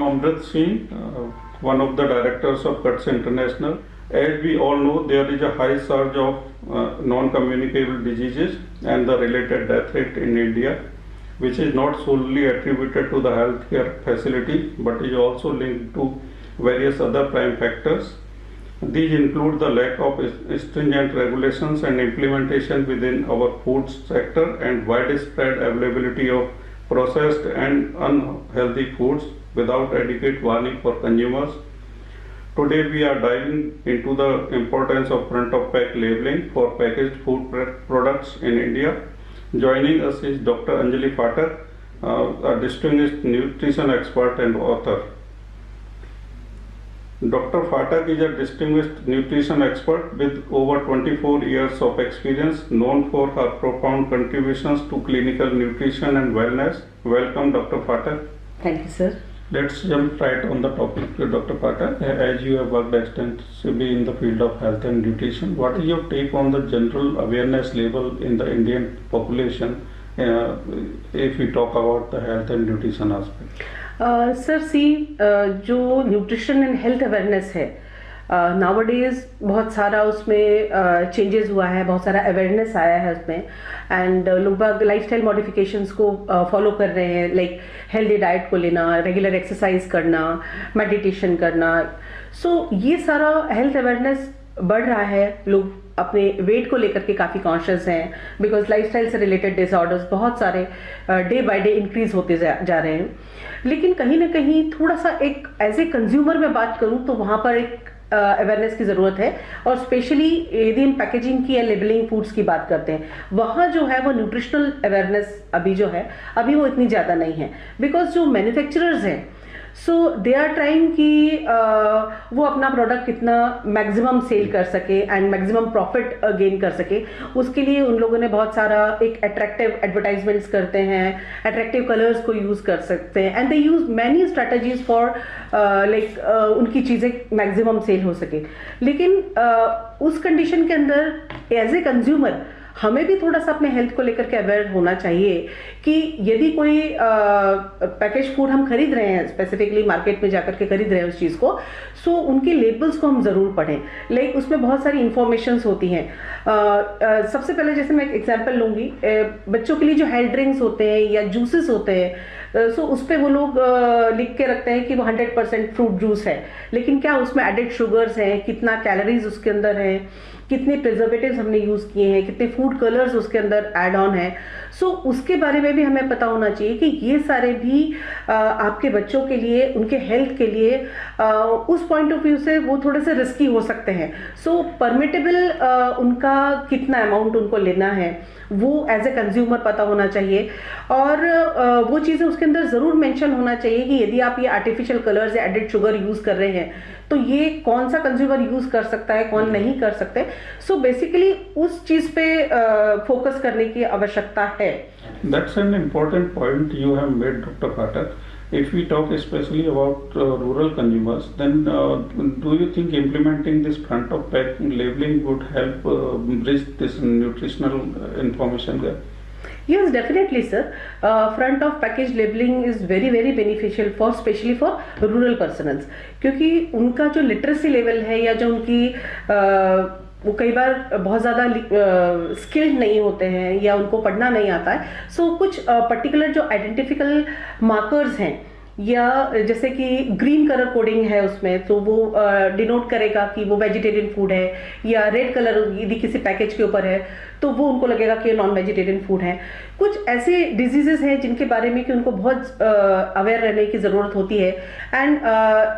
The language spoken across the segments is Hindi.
Amrit Singh, one of the directors of Cuts International. As we all know, there is a high surge of non-communicable diseases and the related death rate in India, which is not solely attributed to the healthcare facility, but is also linked to various other prime factors. These include the lack of stringent regulations and implementation within our food sector and widespread availability of processed and unhealthy foods without adequate warning for consumers. Today we are diving into the importance of front of pack labeling for packaged food products in India. Joining us is Dr. Anjali Phatak, a distinguished nutrition expert and author. Dr. Phatak is a distinguished nutrition expert with over 24 years of experience, known for her profound contributions to clinical nutrition and wellness. Welcome, Dr. Phatak. Thank you, sir. Let's jump right on the topic, Dr. Phatak. As you have worked extensively in the field of health and nutrition, what is your take on the general awareness level in the Indian population if we talk about the health and nutrition aspect? Sir जो न्यूट्रिशन एंड हेल्थ अवेयरनेस है नाउअडेज बहुत सारा उसमें चेंजेस हुआ है, बहुत सारा अवेयरनेस आया है उसमें एंड लोग लाइफस्टाइल मॉडिफिकेशंस को फॉलो कर रहे हैं, लाइक हेल्दी डाइट को लेना, रेगुलर एक्सरसाइज करना, मेडिटेशन करना. सो ये सारा हेल्थ अवेयरनेस बढ़ रहा है. लोग अपने वेट को लेकर के काफ़ी कॉन्शियस हैं बिकॉज लाइफस्टाइल से रिलेटेड डिसऑर्डर्स बहुत सारे डे बाय डे इंक्रीज होते जा रहे हैं. लेकिन कहीं ना कहीं थोड़ा सा एक एज ए कंज्यूमर में बात करूं तो वहां पर एक अवेयरनेस की ज़रूरत है, और स्पेशली यदि हम पैकेजिंग की या लेबलिंग फूड्स की बात करते हैं वहाँ जो है वो न्यूट्रिशनल अवेयरनेस अभी जो है अभी वो इतनी ज़्यादा नहीं है. बिकॉज जो मैन्युफैक्चरर्स हैं सो दे आर ट्राइंग कि वो अपना प्रोडक्ट कितना मैक्सिमम सेल कर सके एंड मैक्सिमम प्रॉफिट गेन कर सके. उसके लिए उन लोगों ने बहुत सारा एक अट्रैक्टिव एडवर्टाइजमेंट्स करते हैं, अट्रैक्टिव कलर्स को यूज़ कर सकते हैं and they use many strategies for like उनकी चीज़ें मैक्सिमम सेल हो सके. लेकिन उस कंडीशन के अंदर एज ए कंज्यूमर हमें भी थोड़ा सा अपने हेल्थ को लेकर के अवेयर होना चाहिए कि यदि कोई पैकेज फूड हम खरीद रहे हैं, स्पेसिफिकली मार्केट में जाकर के खरीद रहे हैं उस चीज़ को, सो उनके लेबल्स को हम ज़रूर पढ़ें. लाइक उसमें बहुत सारी इंफॉर्मेशंस होती हैं. सबसे पहले जैसे मैं एक एग्जांपल लूँगी, बच्चों के लिए जो हेल्थ ड्रिंक्स होते हैं या जूसेस होते हैं सो उस पर वो लोग लिख के रखते हैं कि वो 100% फ्रूट जूस है, लेकिन क्या उसमें एडेड शुगर्स हैं, कितना कैलोरीज उसके अंदर है, कितने प्रिजर्वेटिव्स हमने यूज़ किए हैं, कितने फूड कलर्स उसके अंदर ऐड ऑन है. सो उसके बारे में भी हमें पता होना चाहिए कि ये सारे भी आपके बच्चों के लिए, उनके हेल्थ के लिए उस पॉइंट ऑफ व्यू से वो थोड़े से रिस्की हो सकते हैं. सो परमिटेबल उनका कितना अमाउंट उनको लेना है वो एज ए कंज्यूमर पता होना चाहिए. और वो चीज़ें उसके अंदर ज़रूर मेंशन होना चाहिए कि यदि आप ये आर्टिफिशियल कलर्स या एडेड शुगर यूज़ कर रहे हैं तो ये कौन सा कंज्यूमर यूज़ कर सकता है, कौन नहीं कर सकते. सो बेसिकली उस चीज़ पे फोकस करने की आवश्यकता है. That's an important point you have made, Dr. Phatak. If we talk especially about rural consumers, then do you think implementing this front of pack labeling would help bridge this nutritional information gap? Yes, definitely, sir. Front of package labeling is very very beneficial for especially for rural persons, क्योंकि उनका जो लिटरेसी लेवल है या जो उनकी वो कई बार बहुत ज़्यादा स्किल्ड नहीं होते हैं या उनको पढ़ना नहीं आता है. सो कुछ पर्टिकुलर जो आइडेंटिफिकल मार्कर्स हैं या जैसे कि ग्रीन कलर कोडिंग है उसमें, तो वो डिनोट करेगा कि वो वेजिटेरियन फूड है, या रेड कलर यदि किसी पैकेज के ऊपर है तो वो उनको लगेगा कि ये नॉन वेजिटेरियन फूड है. कुछ ऐसे डिजीजेस हैं जिनके बारे में कि उनको बहुत अवेयर रहने की ज़रूरत होती है. एंड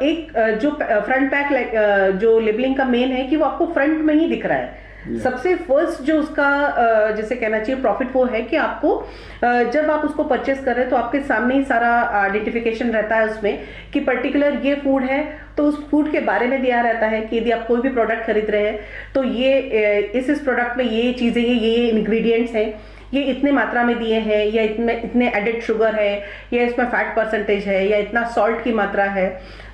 एक जो फ्रंट पैक जो लेबलिंग का मेन है कि वो आपको फ्रंट में ही दिख रहा है. सबसे फर्स्ट जो उसका जैसे कहना चाहिए प्रॉफिट वो है कि आपको जब आप उसको परचेस कर रहे हैं तो आपके सामने ही सारा आइडेंटिफिकेशन रहता है उसमें कि पर्टिकुलर ये फूड है, तो उस फूड के बारे में दिया रहता है कि यदि आप कोई भी प्रोडक्ट खरीद रहे हैं तो ये इस प्रोडक्ट में ये चीज़ें, ये इंग्रेडिएंट्स हैं, ये इतने मात्रा में दिए हैं, या इतने एडेड शुगर है, या इसमें फैट परसेंटेज है, या इतना सॉल्ट की मात्रा है.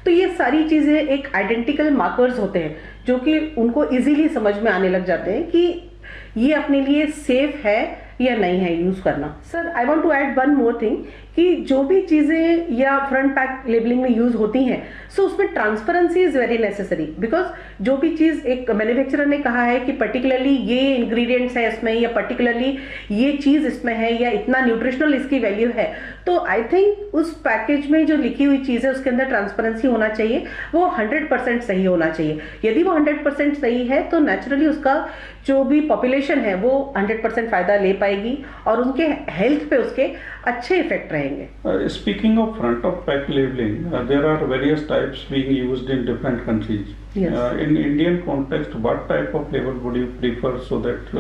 तो ये सारी चीज़ें एक आइडेंटिकल मार्कर्स होते हैं जो कि उनको इजीली समझ में आने लग जाते हैं कि ये अपने लिए सेफ है या नहीं है यूज करना। Sir I want to add one more thing कि जो भी चीजें या फ्रंट पैक लेबलिंग में यूज होती हैं, सो उसमें transparency is very necessary, because जो भी चीज एक मैन्युफैक्चरर ने कहा है कि पर्टिकुलरली ये इंग्रेडिएंट्स है इसमें, या पर्टिकुलरली ये चीज इसमें है, या इतना न्यूट्रिशनल इसकी वैल्यू है, तो आई थिंक उस पैकेज में जो लिखी हुई चीज है उसके अंदर ट्रांसपेरेंसी होना चाहिए, वो 100% सही होना चाहिए। यदि वो 100% सही है तो नेचुरली उसका जो भी पॉपुलेशन है वो 100% फायदा ले पाएगी और उनके हेल्थ पे उसके अच्छे इफेक्ट रहेंगे। Speaking of front of pack labeling, there are various types being used in different countries. Yes. In Indian context, what type of label would you prefer so that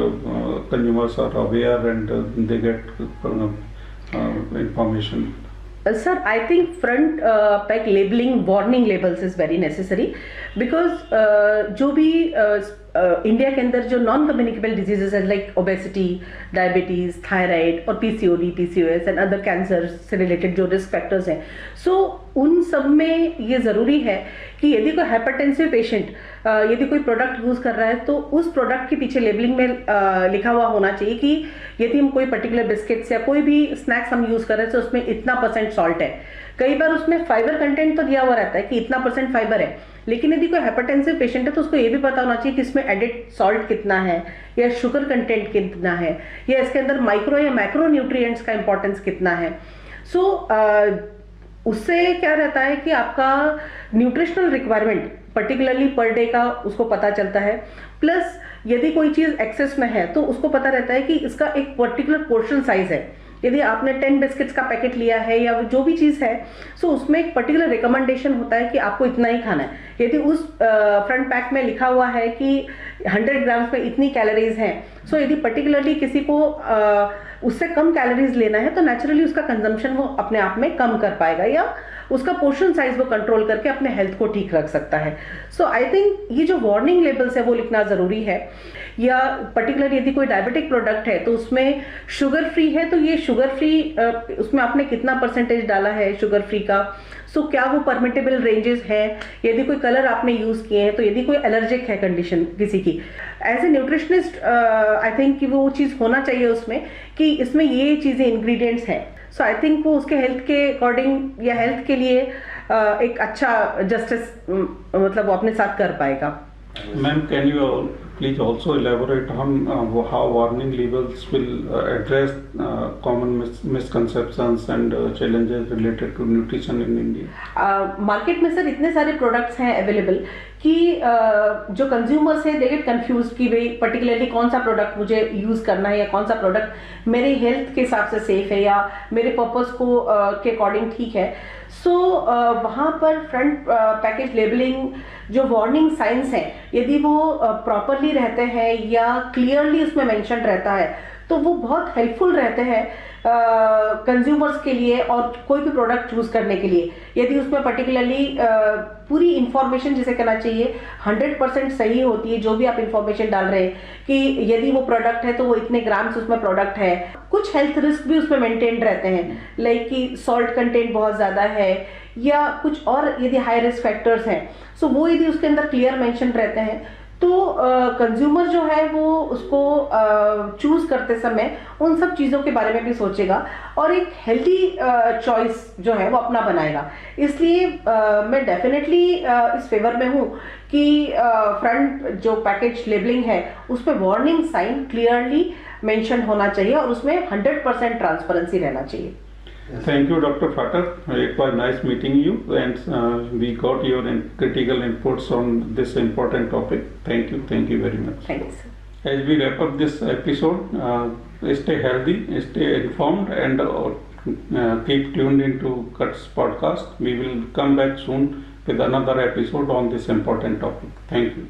consumers are aware and they get information? Sir, I think front pack labeling, warning labels is very necessary because जो भी इंडिया के अंदर जो नॉन कम्युनिकेबल डिजीजेस है लाइक ओबेसिटी, डायबिटीज, थायराइड और PCOD, PCOS and other cancer से रिलेटेड जो रिस्क फैक्टर्स हैं, सो उन सब में ये ज़रूरी है कि यदि कोई हाइपरटेंसिव पेशेंट यदि कोई प्रोडक्ट यूज़ कर रहा है तो उस प्रोडक्ट के पीछे लेबलिंग में लिखा हुआ होना चाहिए कि यदि हम कोई पर्टिकुलर बिस्किट्स या कोई भी स्नैक्स हम यूज़ कर रहे हैं तो उसमें इतना % सॉल्ट है। कई बार उसमें फाइबर कंटेंट तो दिया हुआ रहता है कि इतना % फाइबर है, लेकिन यदि कोई हाइपरटेंसिव पेशेंट है तो उसको ये भी पता होना चाहिए कि इसमें एडेड सॉल्ट कितना है, या शुगर कंटेंट कितना है, या इसके अंदर माइक्रो या मैक्रो न्यूट्रिएंट्स का इंपॉर्टेंस कितना है। सो उससे क्या रहता है कि आपका nutritional requirement particularly per day का उसको पता चलता है, प्लस यदि कोई चीज़ एक्सेस में है तो उसको पता रहता है कि इसका एक पर्टिकुलर पोर्शन साइज है। यदि आपने 10 बिस्किट्स का पैकेट लिया है या जो भी चीज़ है, सो उसमें एक पर्टिकुलर रिकमेंडेशन होता है कि आपको इतना ही खाना है। यदि उस फ्रंट पैक में लिखा हुआ है कि 100 ग्राम्स में इतनी कैलोरीज हैं, सो यदि पर्टिकुलरली किसी को उससे कम कैलोरीज लेना है तो नेचुरली उसका कंजम्पशन वो अपने आप में कम कर पाएगा, या उसका पोर्शन साइज वो कंट्रोल करके अपने हेल्थ को ठीक रख सकता है। सो आई थिंक ये जो वार्निंग लेबल्स है वो लिखना ज़रूरी है। या पर्टिकुलर यदि कोई डायबिटिक प्रोडक्ट है तो उसमें शुगर फ्री है तो ये शुगर फ्री उसमें आपने कितना % डाला है शुगर फ्री का, सो क्या वो परमिटेबल रेंजेस है, यदि कोई कलर आपने यूज़ किए हैं, तो यदि कोई एलर्जिक है कंडीशन किसी की, as a nutritionist I think कि वो चीज़ होना चाहिए उसमें कि इसमें ये चीज़ें इंग्रेडिएंट्स हैं। सो आई थिंक वो उसके हेल्थ के अकॉर्डिंग या हेल्थ के लिए एक अच्छा जस्टिस मतलब वो अपने साथ कर पाएगा। Ma'am, can you please also elaborate on how warning labels will address common misconceptions and challenges related to nutrition in India? Market में सर इतने सारे प्रोडक्ट्स हैं अवेलेबल कि जो कंज्यूमर्स हैं दे गेट कंफ्यूज कि भाई पर्टिकुलरली कौन सा प्रोडक्ट मुझे यूज़ करना है या कौन सा प्रोडक्ट मेरे हेल्थ के हिसाब से सेफ है या मेरे पर्पस को के अकॉर्डिंग ठीक है। सो वहाँ पर फ्रंट पैकेज लेबलिंग जो वार्निंग साइंस हैं, यदि वो प्रॉपरली रहते हैं या क्लियरली उसमें मेंशन रहता है तो वो बहुत हेल्पफुल रहते हैं कंज्यूमर्स के लिए और कोई भी प्रोडक्ट चूज करने के लिए। यदि उसमें पर्टिकुलरली पूरी इंफॉर्मेशन जिसे कहना चाहिए 100% सही होती है, जो भी आप इंफॉर्मेशन डाल रहे हैं कि यदि वो प्रोडक्ट है तो वो इतने ग्राम्स उसमें प्रोडक्ट है, कुछ हेल्थ रिस्क भी उसमें मेंटेन रहते हैं लाइक कि सॉल्ट कंटेंट बहुत ज़्यादा है या कुछ और यदि हाई रिस्क फैक्टर्स हैं, सो वो यदि उसके अंदर क्लियर मेंशन रहते हैं तो कंज्यूमर जो है वो उसको चूज करते समय उन सब चीज़ों के बारे में भी सोचेगा और एक हेल्दी चॉइस जो है वो अपना बनाएगा। इसलिए मैं डेफिनेटली इस फेवर में हूँ कि फ्रंट जो पैकेज लेबलिंग है उस पर वार्निंग साइन क्लियरली मेंशन होना चाहिए और उसमें 100% ट्रांसपेरेंसी रहना चाहिए। Thank you, Dr. Fatak. It was nice meeting you, and we got your critical inputs on this important topic. Thank you very much. Thanks. As we wrap up this episode, stay healthy, stay informed, and keep tuned into Cuts podcast. We will come back soon with another episode on this important topic. Thank you.